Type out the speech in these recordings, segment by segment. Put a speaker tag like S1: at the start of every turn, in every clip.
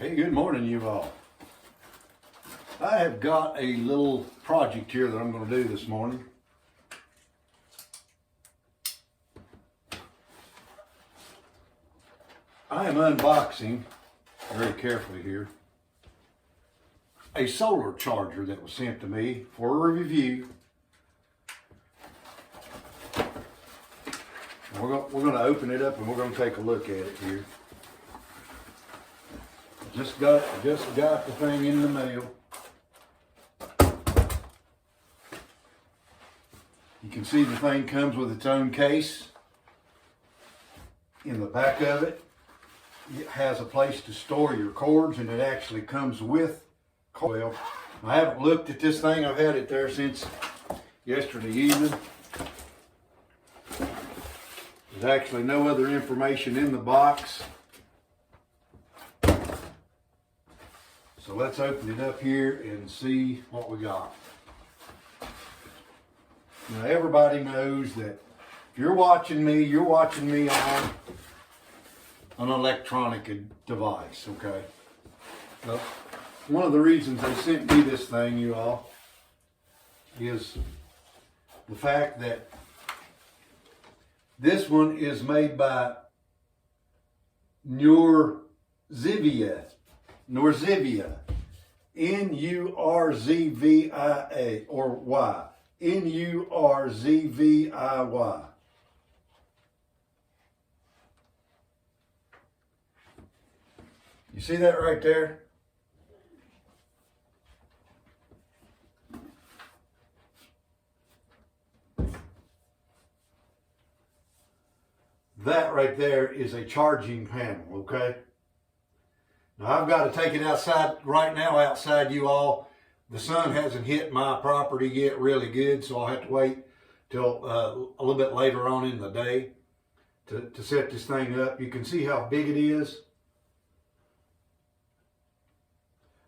S1: Hey, good morning, you all. I have got a little project here that I'm going to do this morning. I am unboxing, very carefully here, a solar charger that was sent to me for a review. We're going to open it up and we're going to take a look at it here. Just got the thing in the mail. You can see the thing comes with its own case. In the back of it, it has a place to store your cords, and it actually comes with coil. I haven't looked at this thing. I've had it there since yesterday evening. There's actually no other information in the box. So let's open it up here and see what we got. Now everybody knows that if you're watching me on an electronic device, okay? Well, one of the reasons they sent me this thing, you all, is the fact that this one is made by Nurzviy, N-U-R-Z-V-I-A, or Y, Nurzviy. You see that right there? That right there is a charging panel, okay? Now I've got to take it outside right now, you all. The sun hasn't hit my property yet really good, so I'll have to wait till a little bit later on in the day to set this thing up. You can see how big it is.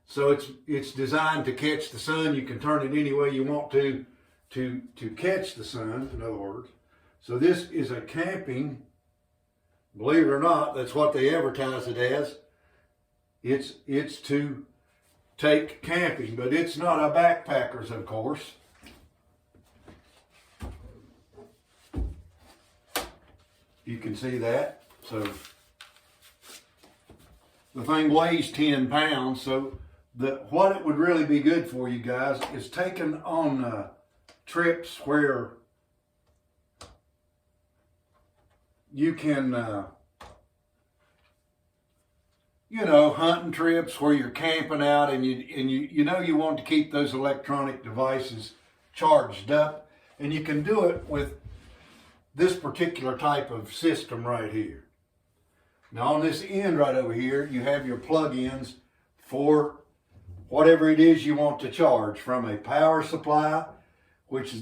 S1: So it's designed to catch the sun. You can turn it any way you want to catch the sun, in other words. So this is a camping, believe it or not, that's what they advertise it as. It's to take camping, but it's not a backpacker's, of course. You can see that. So the thing weighs 10 pounds, so what it would really be good for you guys is taking on trips where you can hunting trips where you're camping out and you want to keep those electronic devices charged up, and you can do it with this particular type of system right here. Now on this end right over here, you have your plug-ins for whatever it is you want to charge, from a power supply,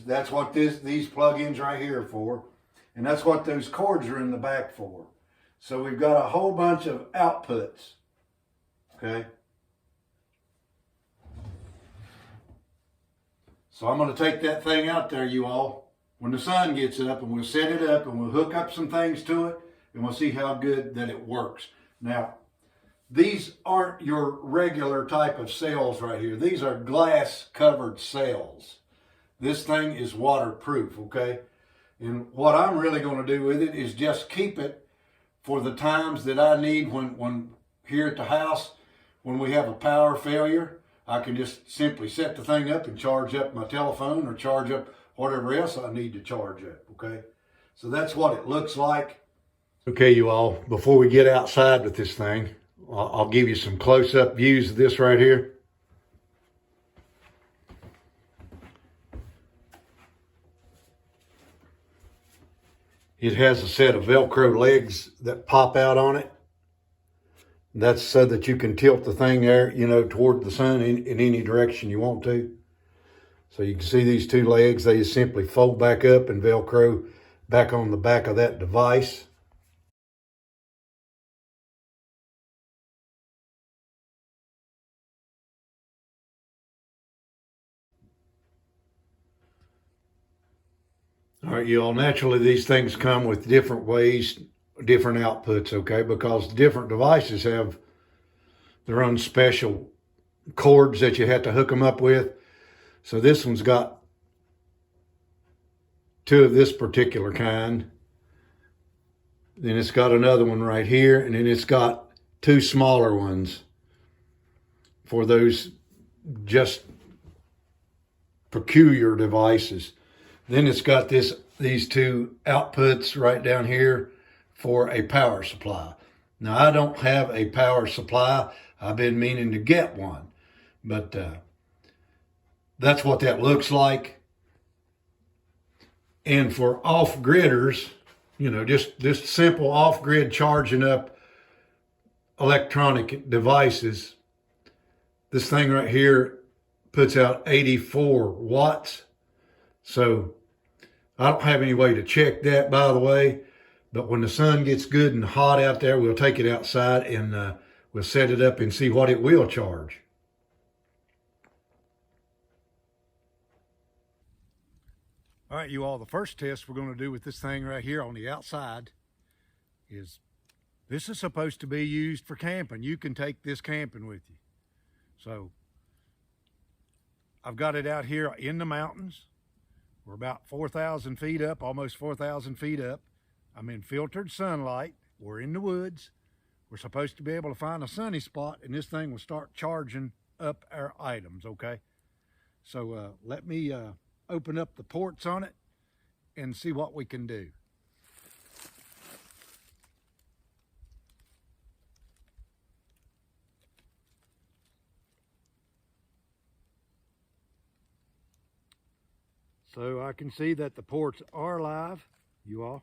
S1: that's what these plug-ins right here are for, and that's what those cords are in the back for. So we've got a whole bunch of outputs, okay? So I'm going to take that thing out there, you all, when the sun gets up, and we'll set it up and we'll hook up some things to it, and we'll see how good that it works. Now, these aren't your regular type of cells right here. These are glass covered cells. This thing is waterproof, okay? And what I'm really going to do with it is just keep it for the times that I need when here at the house, when we have a power failure. I can just simply set the thing up and charge up my telephone or charge up whatever else I need to charge up, okay? So that's what it looks like. Okay, you all, before we get outside with this thing, I'll give you some close-up views of this right here. It has a set of Velcro legs that pop out on it. That's so that you can tilt the thing there, toward the sun in any direction you want to. So you can see these two legs, they just simply fold back up and Velcro back on the back of that device. All right, you all, naturally these things come with different ways, different outputs, okay? Because different devices have They're on special cords that you have to hook them up with. So this one's got 2 of this particular kind. Then it's got another one right here, and then it's got 2 smaller ones for those just peculiar devices. Then it's got these 2 outputs right down here for a power supply. Now, I don't have a power supply. I've been meaning to get one, but that's what that looks like. And for off-gridders, you know, just simple off-grid charging up electronic devices, this thing right here puts out 84 watts. So I don't have any way to check that, by the way, but when the sun gets good and hot out there, we'll take it outside and we'll set it up and see what it will charge. All right, you all, the first test we're going to do with this thing right here on the outside is, this is supposed to be used for camping. You can take this camping with you. So I've got it out here in the mountains. We're about 4,000 feet up, almost 4,000 feet up. I'm in filtered sunlight. We're in the woods. We're supposed to be able to find a sunny spot, and this thing will start charging up our items, okay? So let me open up the ports on it and see what we can do. So I can see that the ports are live, you all.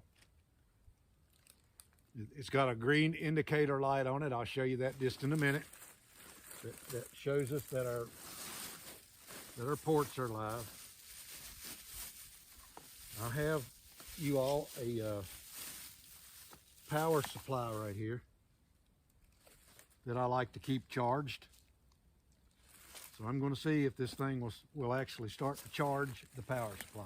S1: It's got a green indicator light on it. I'll show you that just in a minute. That shows us that our ports are live. I have, you all, a power supply right here that I like to keep charged. So I'm going to see if this thing will actually start to charge the power supply.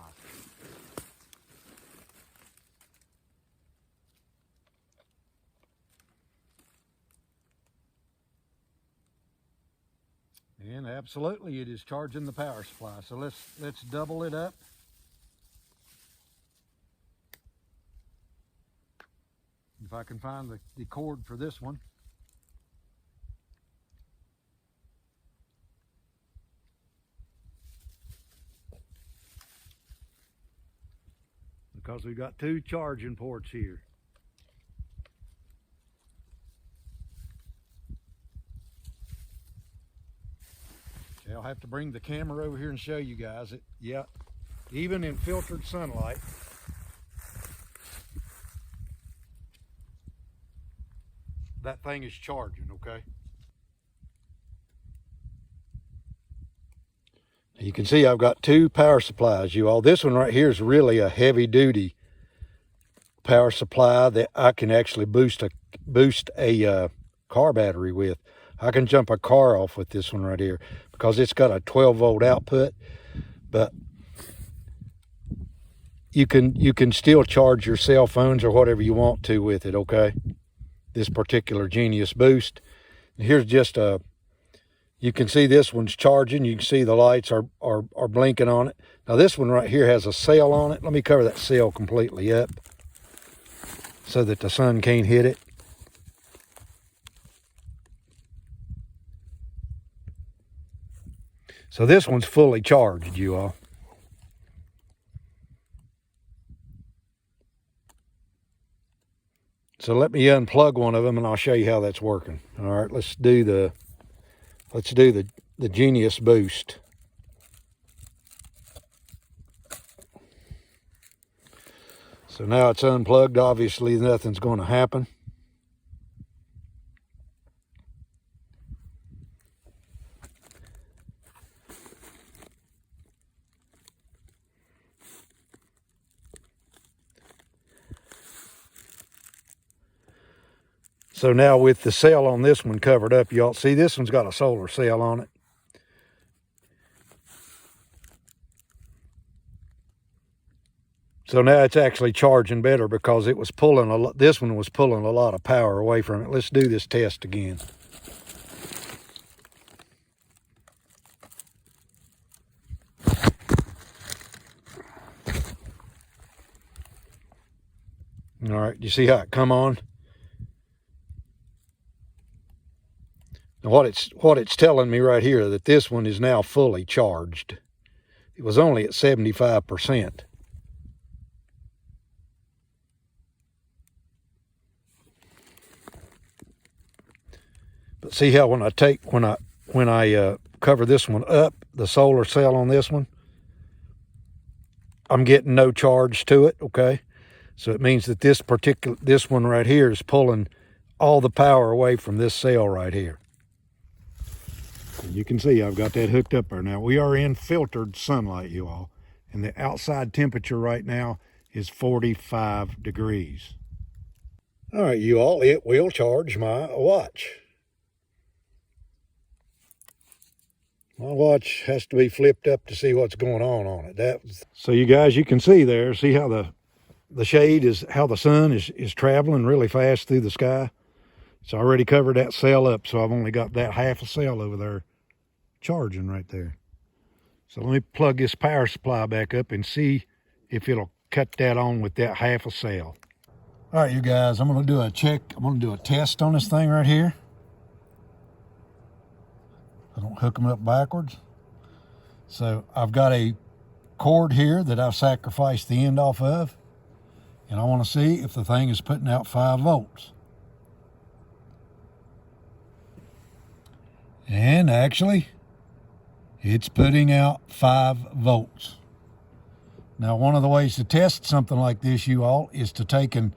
S1: And absolutely it is charging the power supply. So let's double it up. If I can find the cord for this one. Because we've got 2 charging ports here. Okay, I'll have to bring the camera over here and show you guys it. Yeah, even in filtered sunlight, that thing is charging, okay? You can see I've got 2 power supplies, you all. This one right here is really a heavy duty power supply that I can actually boost a car battery with. I can jump a car off with this one right here because it's got a 12 volt output, but you can still charge your cell phones or whatever you want to with it, okay? This particular Genius Boost. And here's just you can see this one's charging. You can see the lights are blinking on it. Now this one right here has a sail on it. Let me cover that sail completely up so that the sun can't hit it. So this one's fully charged, you all. So let me unplug one of them and I'll show you how that's working. All right, let's do the Genius Boost. So now it's unplugged. Obviously nothing's going to happen. So now with the cell on this one covered up, y'all see this one's got a solar cell on it. So now it's actually charging better because it was pulling this one was pulling a lot of power away from it. Let's do this test again. All right, you see how it come on? Now what it's telling me right here, that this one is now fully charged. It was only at 75%. But see how when I cover this one up, the solar cell on this one, I'm getting no charge to it, okay? So it means that this one right here is pulling all the power away from this cell right here. And you can see I've got that hooked up there. Now we are in filtered sunlight, you all, and the outside temperature right now is 45 degrees. All right, you all, it will charge my watch. My watch has to be flipped up to see what's going on it. So you guys, you can see there, see how the shade is, how the sun is traveling really fast through the sky. It's already covered that cell up, so I've only got that half a cell over there charging right there. So let me plug this power supply back up and see if it'll cut that on with that half a cell. All right, you guys, I'm gonna do a check. I'm gonna do a test on this thing right here. I don't hook them up backwards. So I've got a cord here that I've sacrificed the end off of, and I want to see if the thing is putting out 5 volts. And actually, it's putting out 5 volts. Now, one of the ways to test something like this, you all, is to take and,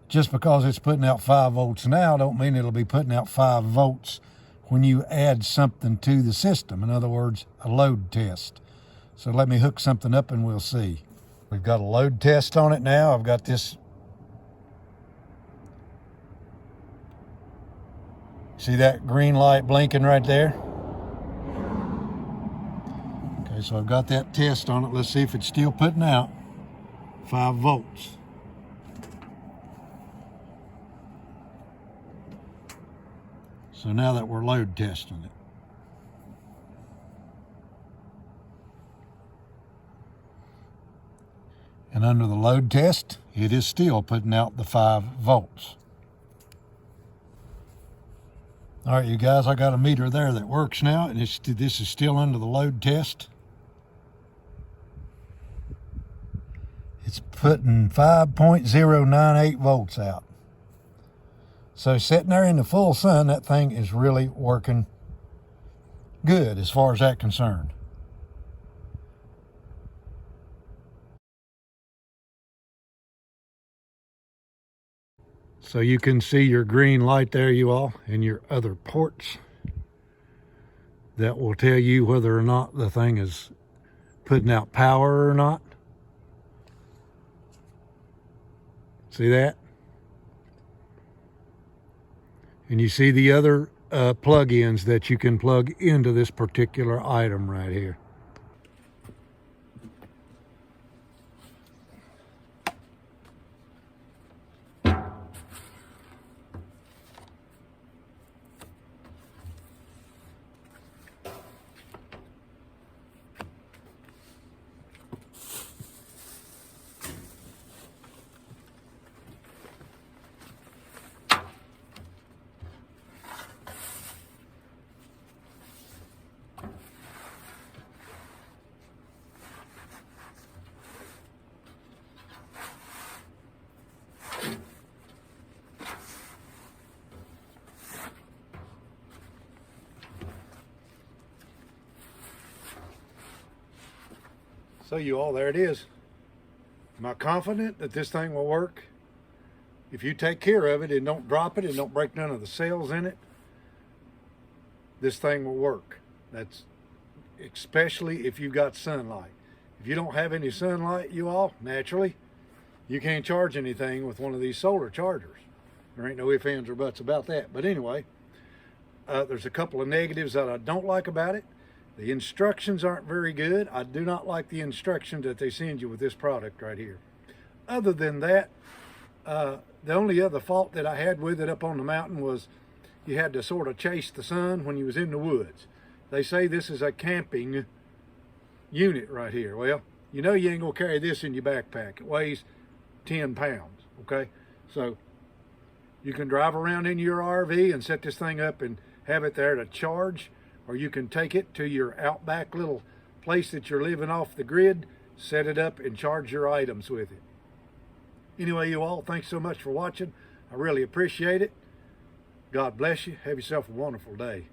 S1: just because it's putting out 5 volts now, don't mean it'll be putting out 5 volts when you add something to the system. In other words, a load test. So let me hook something up and we'll see. We've got a load test on it now. I've got this. See that green light blinking right there? Okay, so I've got that test on it. Let's see if it's still putting out 5 volts. So now that we're load testing it. And under the load test, it is still putting out the 5 volts. All right, you guys, I got a meter there that works now, and this is still under the load test. It's putting 5.098 volts out. So sitting there in the full sun, that thing is really working good as far as that's concerned. So you can see your green light there, you all, and your other ports. That will tell you whether or not the thing is putting out power or not. See that? And you see the other plug-ins that you can plug into this particular item right here. So you all, there it is. Am I confident that this thing will work? If you take care of it and don't drop it and don't break none of the cells in it, this thing will work. That's especially if you've got sunlight. If you don't have any sunlight, you all, naturally, you can't charge anything with one of these solar chargers. There ain't no ifs, ands, or buts about that. But anyway, there's a couple of negatives that I don't like about it. The instructions aren't very good. I do not like the instructions that they send you with this product right here. Other than that, the only other fault that I had with it up on the mountain was you had to sort of chase the sun when you was in the woods. They say this is a camping unit right here. Well, you know you ain't gonna carry this in your backpack. It weighs 10 pounds, okay? So you can drive around in your RV and set this thing up and have it there to charge, or you can take it to your outback little place that you're living off the grid, set it up and charge your items with it. Anyway, you all, thanks so much for watching. I really appreciate it. God bless you. Have yourself a wonderful day.